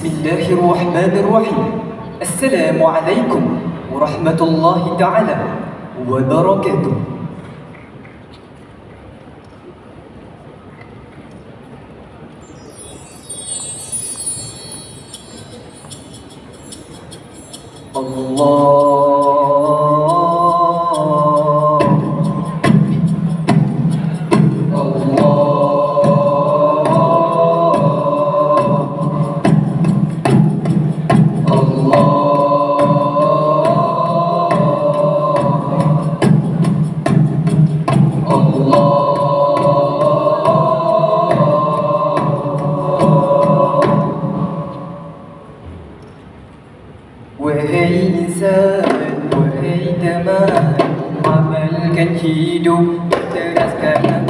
بسم الله الرحمن الرحيم. السلام عليكم ورحمة الله تعالى وبركاته. Wahai insan, wahai teman, amalkan hidup, teraskan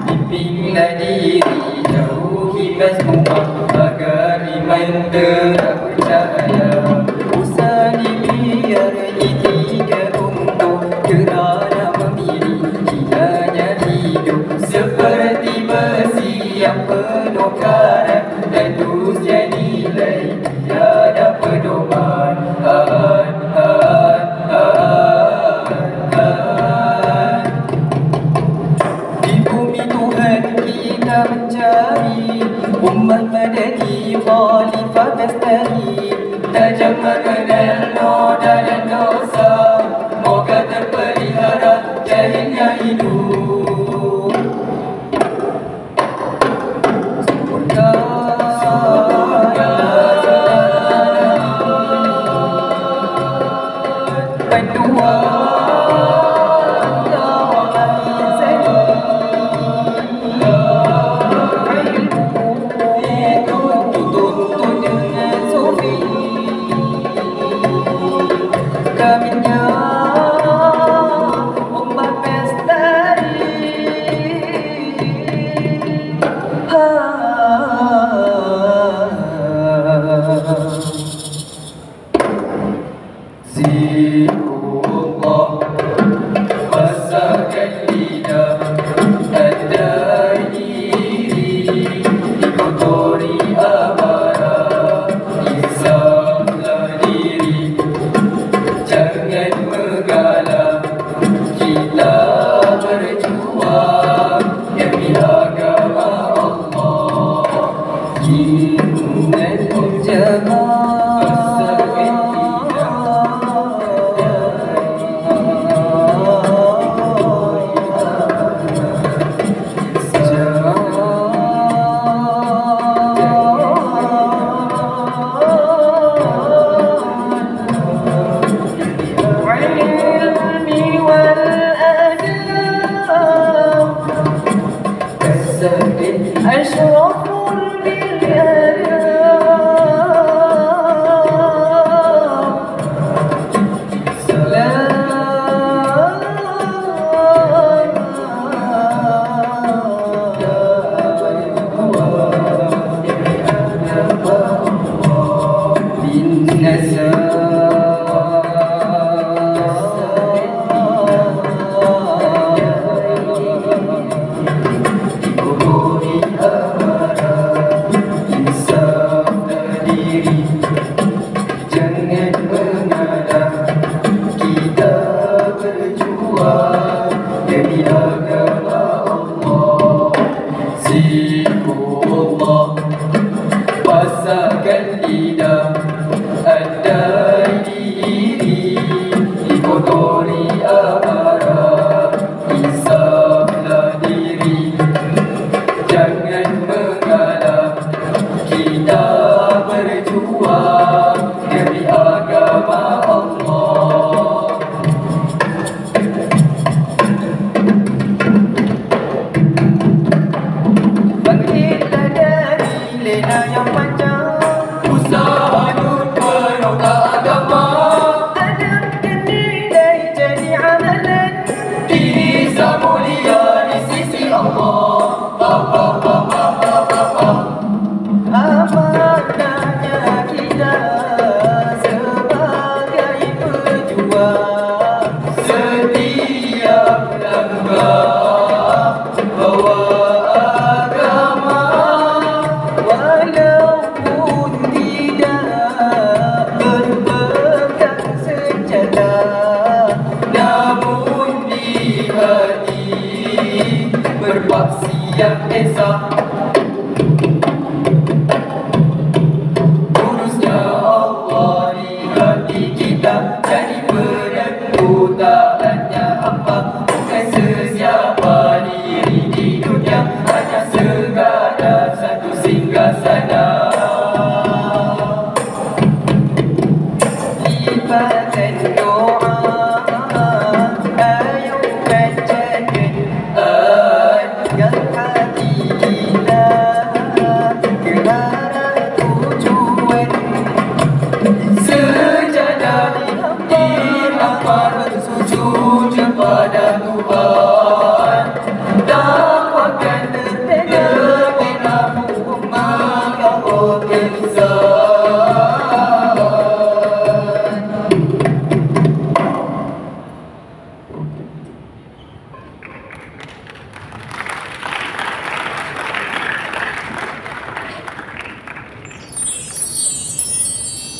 bimbinglah diri, jauhi mazmumah agar iman terpercaya. Usah dibiar ikhtiar untuk kerana memilih kiranya hidup seperti besi yang penuh karat dan dunia nilai tiada pedoman. Di bumi Tuhan kita mencari umat madani khalifah bestari, tajam mengenal noda dan dosa, moga terpelihara jahilnya hidup. Zikrullah masakan lidah andai diri dikotori amarah, insaflah diri jangan mengalah, kita berjuang demi agama Allah. Ingat jamaah أشرف بالنساء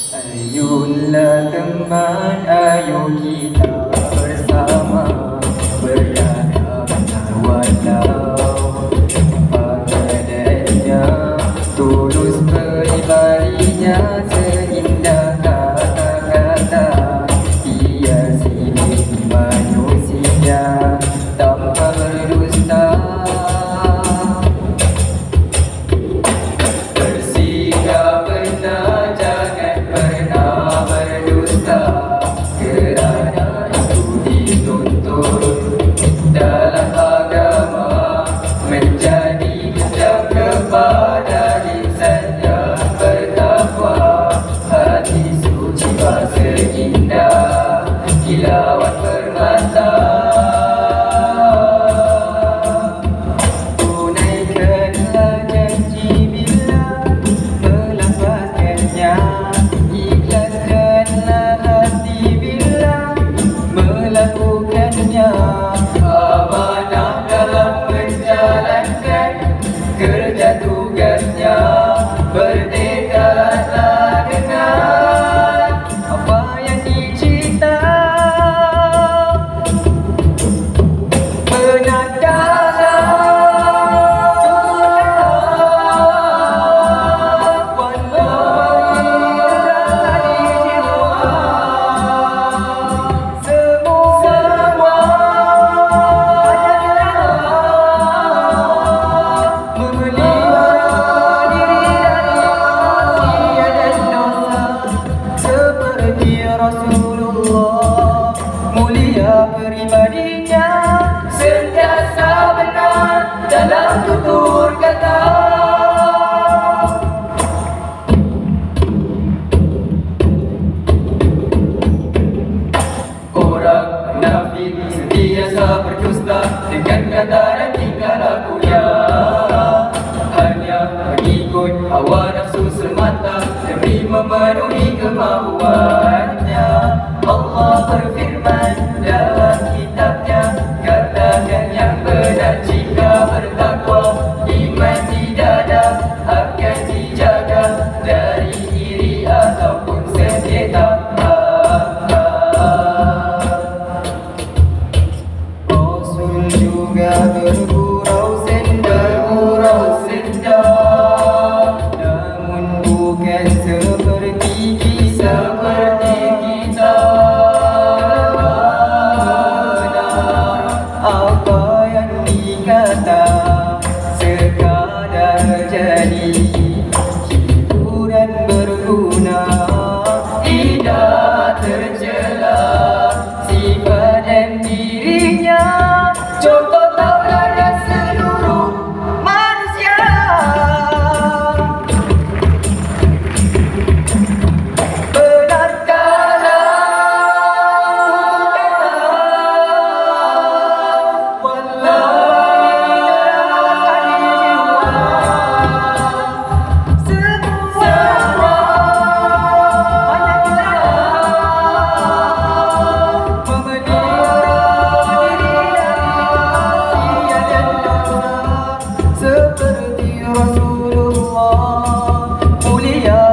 Ayolah teman, ayo kita bersama beradab walau apa adanya, tulus peribadinya seindah kata-kata, hiasi manusia tanpa berdusta. Bersikap benar, jangan pernah berdusta, kerana itu dituntut dalam agama, menjadi kejam kepada insan yang bertakwa, hati suci bahasa indah, kilauan permata. Tunaikanlah janji bila melepaskannya, ikhlaskanlah hati bila melakukannya, amanah dalam menjalankan kerja tugasnya, bertekadlah dengan apa yang dicipta. Rasulullah mulia peribadinya, sentiasa benar dalam tutur kata. Orang munafik sentiasa berdusta dengan kata dan tingkah lakunya, hanya mengikut hawa nafsu semata demi memenuhi kemauannya. Allah berfirman dalam kitabnya, katakan yang benar jika bertakwa, iman di dada akan dijaga dari iri ataupun sengketa. Rasul juga bergurau senda, namun bukan seperti kita. Apa yang dikata sekadar jadi hiburan berguna, tidak tercela sifat dan dirinya, contoh tauladan seluruh manusia.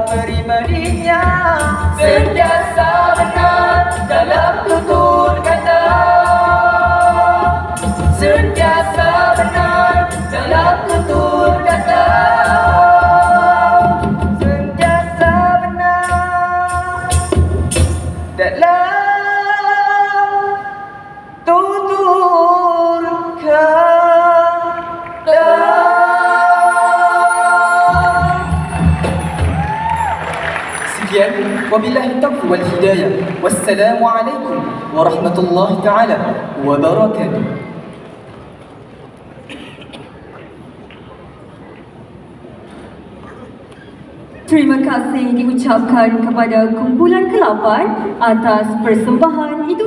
Peribadinya sentiasa benar dalam tutur kata, sentiasa benar dalam tutur kata, sentiasa benar dalam tutur kata. Sekian, wabillahi taufiq wal hidayah. Wassalamualaikum warahmatullahi taala wabarakatuh. Terima kasih diucapkan kepada kumpulan ke-8 atas persembahan itu.